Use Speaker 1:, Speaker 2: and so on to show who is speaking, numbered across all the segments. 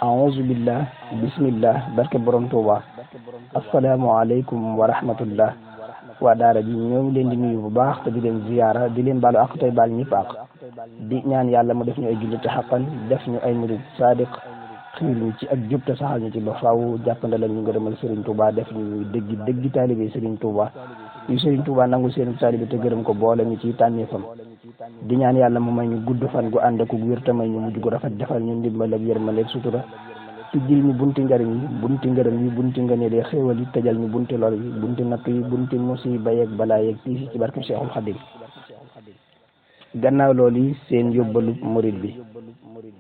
Speaker 1: a'uuzu billah bismillah barke borom Tuuba asalaamaaleykum wa rahmatullah waa daara ji ñoo ngi leen di nuyu bu baax te di leen ziyaara di leen baalu ak tey baal ñëpp ak di ñaan yàlla mu def ñu ay jullit te xaqan def ñu ay murid sadiq xiir ñu ci ak jub te saxal ñu ci ba faaw jàppandalal ñu ngërëmal Serigne Touba def ñu dëggi taalibe Serigne Touba yu Serigne Touba nangu seen taalibe te gërëm ko boole ñu ci tànneefam di ñaan yàlla mu may ñu gudd fan gu ànd ak wér te may ñu mujj gu rafet defal ñu ndimbal ak yërmande ak sutura tijjil ñu bunti njariñ yi bunti ngërëm yi bunti ngëneel yi xéewal yi tëjal ñu bunti lor yi bunti natt yi bunti musiba yeeg balaa yeeg tiisi ci barke Cheikhul Khadim gannaaw loolu yi seen yóbbalu murid bi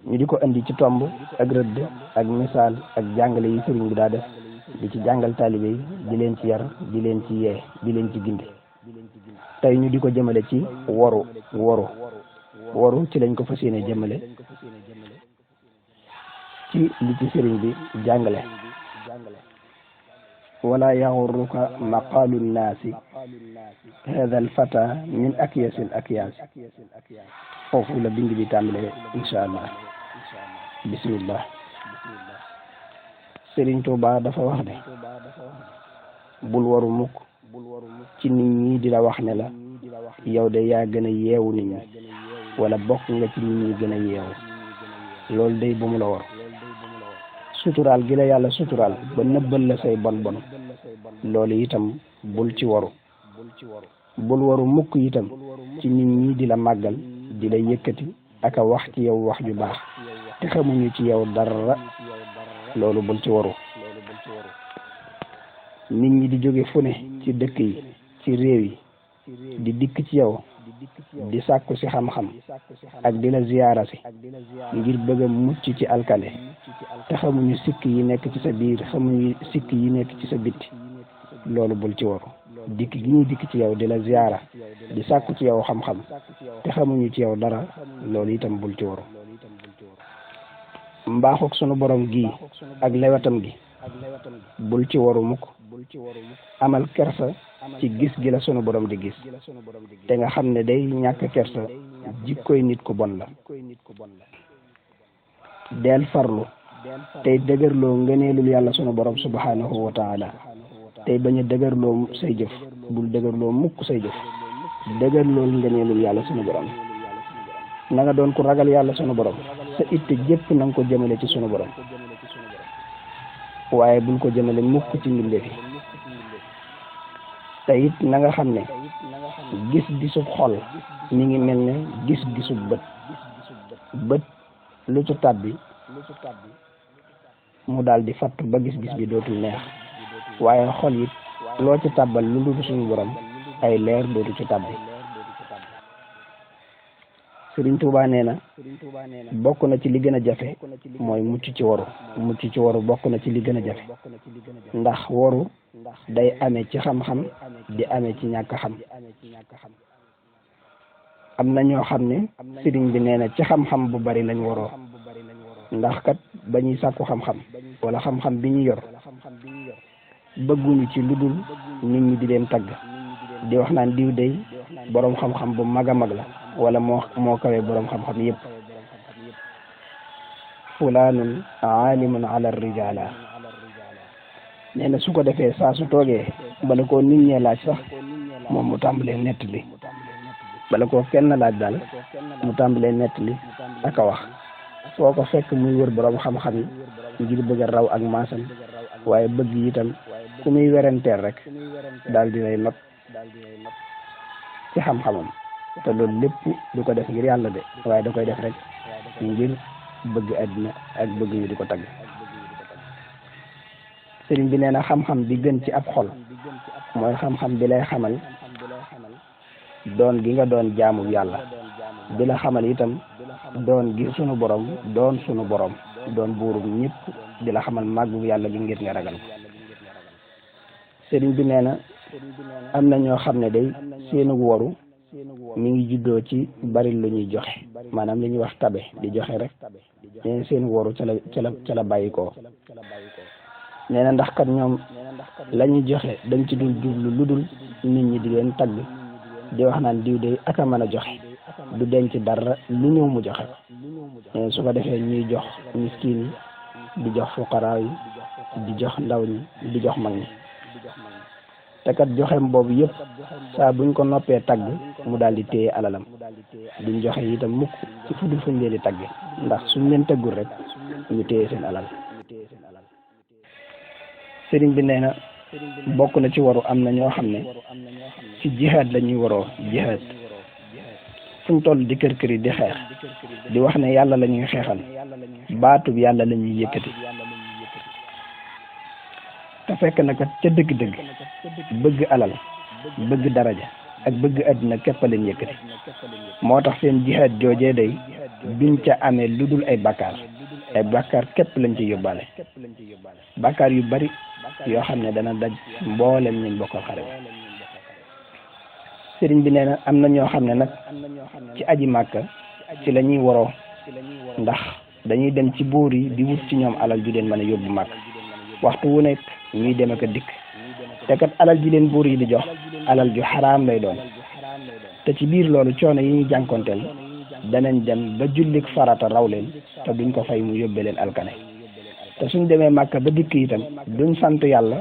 Speaker 1: ñu di ko indi ci tomb ak rëdd ak misaal ak jàngale yi sëriñ bi daa def di ci jàngal taalibe yi di leen ci yar di leen ci yee di leen ci gindi tey ñu di ko jëmale ci woru ci lañ ko fas yéene jëmale ci li ci sëriñ bi jàngale wala yaxurruka maqaalu nnaasi hada alfata min akyasil akyaas foofu la bind bi tàmbale insha allah bismillah Sëriñ Tuuba dafa wax ne bul waru mukk ci nit ñi di la wax ne la yow de yaa gën a yeewu nit ñi wala bokk nga ci nit ñi gën a yeewu loolu day bu mu la war suturaal gi la yàlla suturaal ba nëbbal la say bon bon loolu itam bul ci waru bul waru mukk itam ci nit ñi di la màggal di la yëkkati ak a wax ci yow wax ju baax te xamuñu ci yow dara loolu bul ci waru nit ñi di jóge fu ne ci dëkk yi ci réew yi di dikk ci yow di sàkku si xam-xam ak di la ziyaara si ngir bëgg a mucc ci alkale te xamuñu sikk yi nekk ci sa biir xamuñu sikk yi nekk ci sa bitti loolu bul ci waru dikk gi ñuy dikk ci yow di la ziyaara di sàkku ci yow xam-xam te xamuñu ci yow dara loolu itam bul ci waru mbaaxuk sunu borom gi ak lewetam gi bul ci waru mukk amal kersa ci gis gi la sunu borom di gis te nga xam ne day ñàkk kersa jikkoy nit ku bon la del farlu tey dëgërloo ngëneelul yàlla sunu borom subhanahu wa taala tey bañ a dëgërloo say jëf bul dëgërloo mukk say jëf dëgërloo ngëneelul yàlla sunu borom na nga doon ku ragal yàlla sunu borom sa itte jépp na nga ko jëmale ci sunu borom waaye bul ko jëmale mukk ci mbindeef yi te it na nga xam ne gis-gisub xol mi ngi mel ne gis-gisub bët lu ci tàbbi mu daal di fatt ba gis-gis bi dootul neex waaye xol it loo ci tàbbal lu dul suñu borom ay leer dootu ci tàbbi Sëriñ Tuuba nee na bokk na ci li gën a jafe mooy mucc ci waru bokk na ci li gën a jafe ndax waru day amee ci xam-xam di amee ci ñàkk xam am na ñoo xam ne sëriñ bi nee na ci xam-xam bu bari lañ waroo ndax kat ba ñuy sàkku xam-xam wala xam-xam bi ñu yor bëgguñu ci lu dul nit ñi di leen tagg di wax naan diw day boroom xam-xam bu mag a mag la wala moo kawee boroom xam-xam yëpp fulaanun aalimun ala rijala nee na su ko defee saa su toogee bala koo nit ñee laaj sax moom mu tàmbalee nettali bala koo kenn laaj daal mu tàmbalee nettali ak a wax foo ko fekk muy wër boroom xam-xam yi ngir bëgg a raw ak maasam waaye bëgg itam ku muy weranteel rek daal di lay not ci xam-xamam te loolu lépp du ko def ngir yàlla de waaye da koy def rek ngir bëgg àddina ak bëgg ñu di ko tagg sëriñ bi nee na xam-xam bi gën ci ab xol mooy xam-xam bi lay xamal doon gi nga doon jaamu yàlla bi la xamal itam doon gi sunu borom doon buurum ñëpp di la xamal màggu yàlla gi ngir nga ragal ko sëriñ bi nee na am na ñoo xam ne day seenu waru mi ngi juddoo ci bari lu ñuy joxe maanaam li ñuy wax tabe di joxe rek nee na seen waru ca la bàyyi koo nee na ndax kat ñoom la ñuy joxe dañ ci dul jublu lu dul nit ñi di leen tagg di wax naan diw de ak a mën a joxe du denc dara lu ñëw mu joxe su ko defee ñuy jox miskin yi di jox fuqaraa yi di jox ndaw ñi di jox mag ñi te kat joxem boobu yëpp saa buñ ko noppee tagg mu daal di téye alalam duñ joxe itam mukk ci fudul fuñ leen di tagge ndax suñ leen tëggul rek ñu téye seen alal. sëriñ bi nee na bokk na ci waru am na ñoo xam ne ci jihaad la ñuy waroo jihaad fuñ toll di kër kër yi di xeex di wax ne yàlla la ñuy xeexal baatub yàlla la ñuy yëkkati te fekk na kat ca dëgg-dëgg bëgg alal bëgg daraja ak bëgg àddina képp a leen yëkkati moo tax seen jihaad joojee day duñ ca amee lu dul ay bàkkaar képp lañ ci yóbbaale bàkkaar yu bari yoo xam ne dana daj mboolem ñu bokkal xare bi. sëriñ bi nee na am na ñoo xam ne nag ci aji màkka ci la ñuy waroo ndax dañuy dem ci buur yi di wut ci ñoom alal ju leen mën a yóbbu màkk waxtu wu nekk ñuy dem ak a dikk te kat alal ji leen buur yi di jox alal ju xaraam lay doon te ci biir loolu coono yi ñuy jànkonteel danañ dem ba jullik farata raw leen te duñ ko fay mu yóbbe leen alkane te suñ demee màkka ba dikk itam duñ sant yàlla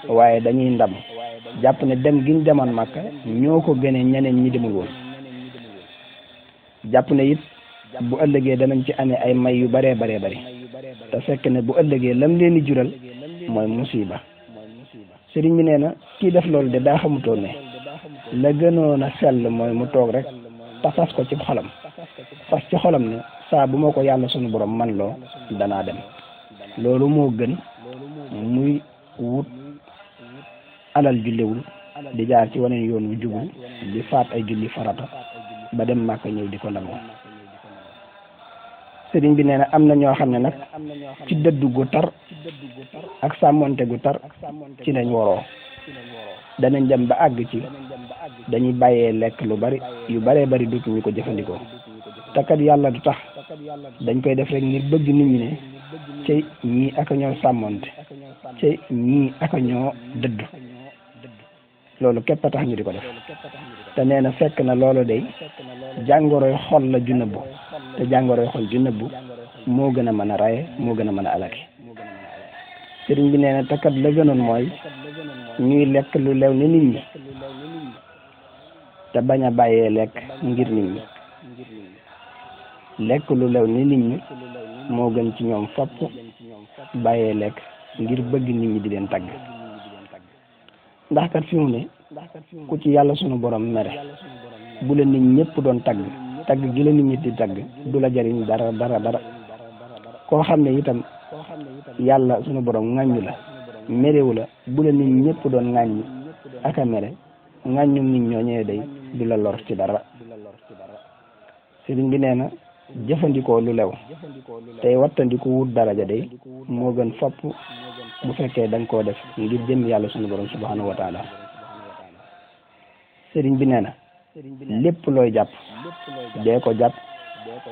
Speaker 1: waaye dañuy ndam jàpp ne dem giñ demoon màkka ñoo ko gënee ñeneen ñi demul woon jàpp ne it bu ëllëgee danañ ci amee ay may yu baree bari te fekk ne bu ëllëgee lam leen di jural mooy musiba. sëriñ bi nee na kii def loolu de daa xamutoon ne la gënoon a sell mooy mu toog rek te fas ko ci xolam fas ci xolam ne saa bu ma ko yàlla sunu borom man loo danaa dem loolu moo gën muy wut alal jullewul di jaar ci waneen yoon wu jubul di faat ay julli farata ba dem Màkka ñëw di ko nangu. sëriñ bi nee na am na ñoo xam ne nag ci dëddu gu tar ak sàmmonte gu tar ci lañ waroo danañ dem ba àgg ci dañuy bàyyee lekk lu bari yu baree bari dootuñu ko jëfandikoo te kat yàlla du tax dañ koy def rek ngir bëgg nit ñi ne cey ñii aka ñoo sàmmonte cey ñii aka ñoo dëddu loolu képp a tax ñu di ko def te nee na fekk na loolu day jàngoroy xol la ju nëbbu te jàngoroy xol ju nëbbu moo gën a mën a raye moo gën a mën a alaki. sëriñ bi nee na te kat la gënoon mooy ñuy lekk lu lew ni nit ñi te bañ a bàyyee lekk ngir nit ñi lekk lu lew ni nit ñi moo gën ci ñoom fopp bàyyee lekk ngir bëgg nit ñi di leen tagg ndax kat fi mu ne ku ci yàlla sunu borom mere bu la nit ñëpp doon tagg gi la nit ñi di tagg du la jariñ dara koo xam ne itam yàlla sunu borom ŋàññu la merewu la bu la nit ñëpp doon ŋàññi ak a mere ŋàññum nit ñooñee day du la lor ci dara. sëriñ bi nee na jëfandikoo lu lew tey wattandiku wut daraja day moo gën fopp bu fekkee dañ koo def ngir jëm yàlla sunu borom subhanahu wa taala. sëriñ bi nee na lépp looy jàpp dee ko jàpp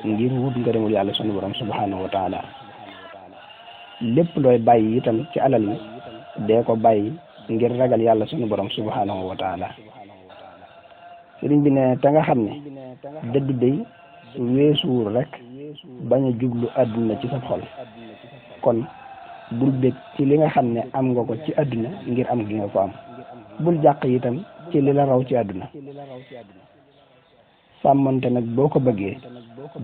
Speaker 1: ngir wut ngërëmul yàlla sunu borom subhanahu wa taala lépp looy bàyyi itam ci alal yi dee ko bàyyi ngir ragal yàlla sunu borom subhanahu wa taala. sëriñ bi nee na te nga xam ne dëddu day weesuwul rek bañ a jublu àdduna ci sa xol kon bul bég ci li nga xam ne am nga ko ci àdduna ngir am gi nga ko am bul jàq itam ci li la raw ci àdduna sàmmonte nag boo ko bëggee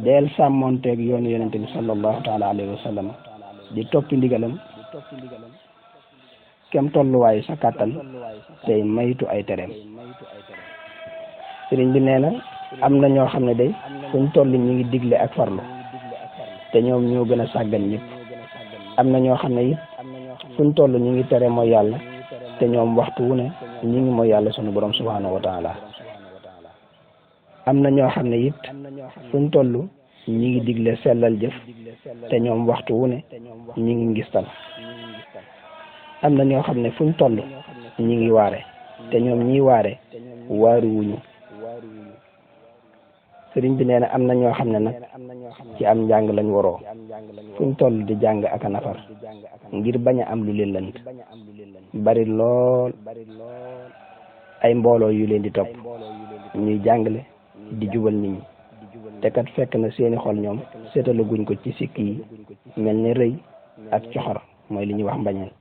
Speaker 1: deel sàmmonteeg yoonu yonente bi sallallahu taala alayhi wa sallam di toppi ndigalam kem tolluwaayu sa kàttan tey maytu ay tereem. sëriñ bi nee na am na ñoo xam ne day fuñ toll ñi ngi digle ak farlu te ñoom ñoo gën a sàggan ñëpp am na ñoo xam ne it fuñ toll ñi ngi tere mooy yàlla te ñoom waxtu wu ne ñi ngi mooy yàlla sunu borom subhanahu wa taala am na ñoo xam ne it fuñ toll ñi ngi digle sellal jëf te ñoom waxtu wu ne ñi ngi ngistal am na ñoo xam ne fuñ toll ñi ngi waare te ñoom ñiy waare waaru wuñu. sëriñ bi nee na am na ñoo xam ne nag ci am njàng lañ waroo fuñ toll di jàng ak a nafar ngir bañ a am lu leen lënt bari lool ay mbooloo yu leen di topp ñuy jàngale di jubal nit ñi te kat fekk na seeni xol ñoom seetala guñ ko ci sikk yi mel ni rëy ak coxor mooy li ñuy wax mbañeel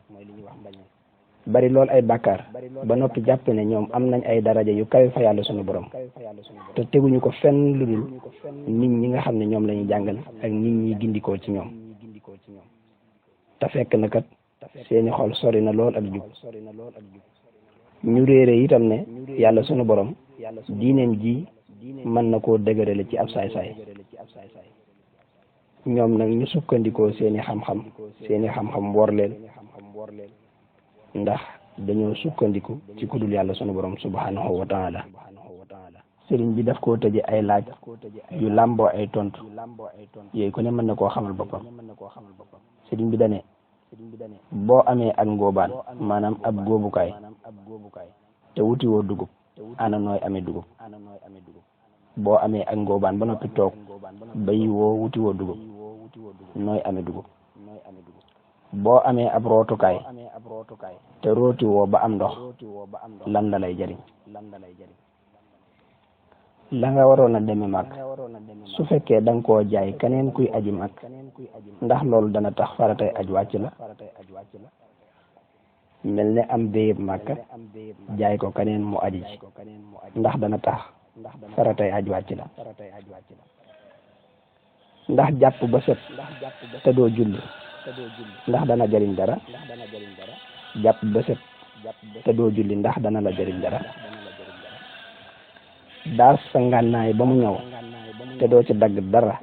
Speaker 1: bari lool ay bàkkaar ba noppi jàpp ne ñoom am nañ ay daraja yu kawe fa yàlla sunu borom te teguñu ko fenn lu dul nit ñi nga xam ne ñoom la ñuy jàngal ak nit ñi gindikoo ci ñoom te fekk na kat seeni xol sori na lool ak jub ñu réere itam ne yàlla sunu borom diineen ji mën na koo dëgërale ci ab saay-saay ñoom nag ñu sukkandikoo seeni xam-xam wor leen ndax dañoo sukkandiku ci kudul yàlla sunu borom subhanahu wa taala sëriñ bi daf koo tëje ay laaj yu làmboo ay tontu yooyu ku ne mën na koo xamal boppam sëriñ bi dane boo amee ak ngóobaan maanaam ab góobukaay te wuti woo dugub ana nooy amee dugub boo amee ak ngóobaan ba noppi toog bayi woo wuti woo dugub nooy amee dugub boo amee ab rootukaay te rooti woo ba am ndox lan la lay jariñ la nga waroon a deme mag su fekkee da nga koo jaay keneen kuy aji mag ndax loolu dana tax faratay aj wàcc la mel ne am béyëb màkka jaay ko keneen mu aji ci ndax dana tax faratay aj wàcc la ndax jàpp ba set te doo julli ndax dana jariñ dara jàpp ba set te doo julli ndax dana la jariñ dara daas sa ngànnaay ba mu ñëw te doo ci dagg dara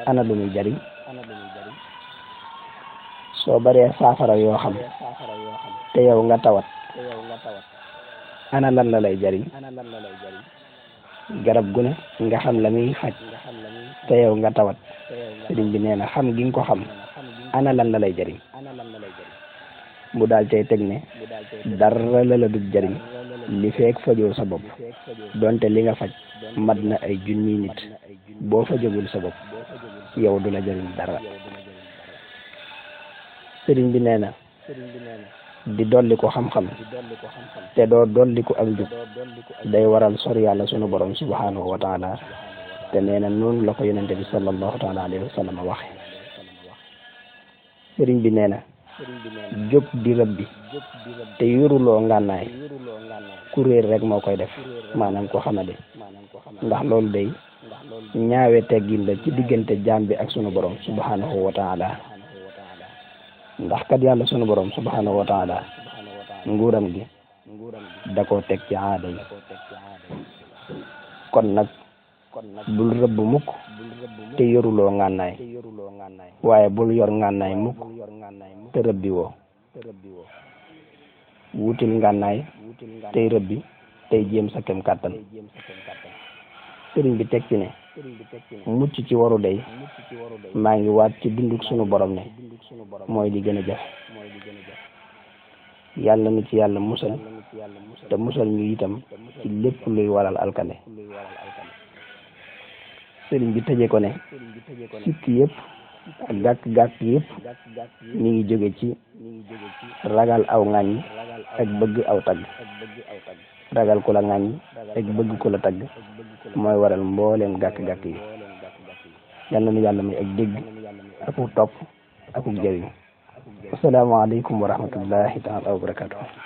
Speaker 1: ana lu muy jariñ soo baree saafara yoo xam te yow nga tawat ana lan la lay jariñ garab gu ne nga xam la muy faj te yow nga tawat sëriñ bi nee na xam gi nga ko xam ana lan la lay jariñ mu daal tey teg ne dara la dug jariñ li feek fajoo sa bopp donte li nga faj mat na ay junni nit boo fajagul sa bopp yow du la jariñ dara sëriñ bi nee na di dolli ko xam-xam te doo dolli ko ak jub day waral sori yàlla sunu borom subhanahu wa taala te nee na noonu la ko yonente bi sallallahu taala alayhi wa sallam waxe sëriñ bi nee na jóg di rëbbi te yoruloo ngànnaay kuréel rek moo koy def maanaam ko xamade ndax loolu day ñaawe teggin la ci diggante jaam bi ak sunu borom subhanahu wa taala ndax kat yàlla sunu borom subhanahu wa taala nguuram gi da koo teg ci aada yi kon nag bul rëbb mukk te yoruloo ngànnaay waaye bul yor ngànnaay mukk te rëbbi woo wutil ngànnaay tey rëbbi tey jéem sa kem kàttan sëriñ bi teg ci ne mucc ci waru day maa ngi waat ci dunduk sunu borom ne mooy li gën a jafe yàlla nu ci yàlla musal te musal ñu itam ci lépp luy waral alkande sëriñ bi tëje ko ne sikk yëpp ak gàkk-gàkk yëpp mi ngi jóge ci ragal aw ŋàññ ak bëgg aw tagg ragal ku la ŋàññ ak bëgg ku la tagg mooy waral mbooleem gàkk-gàkk yi yal na nu yàlla may ak dégg akuk topp akuk jëriñ asalaamaaleykum wa rahmatullahi taala wa barakatuh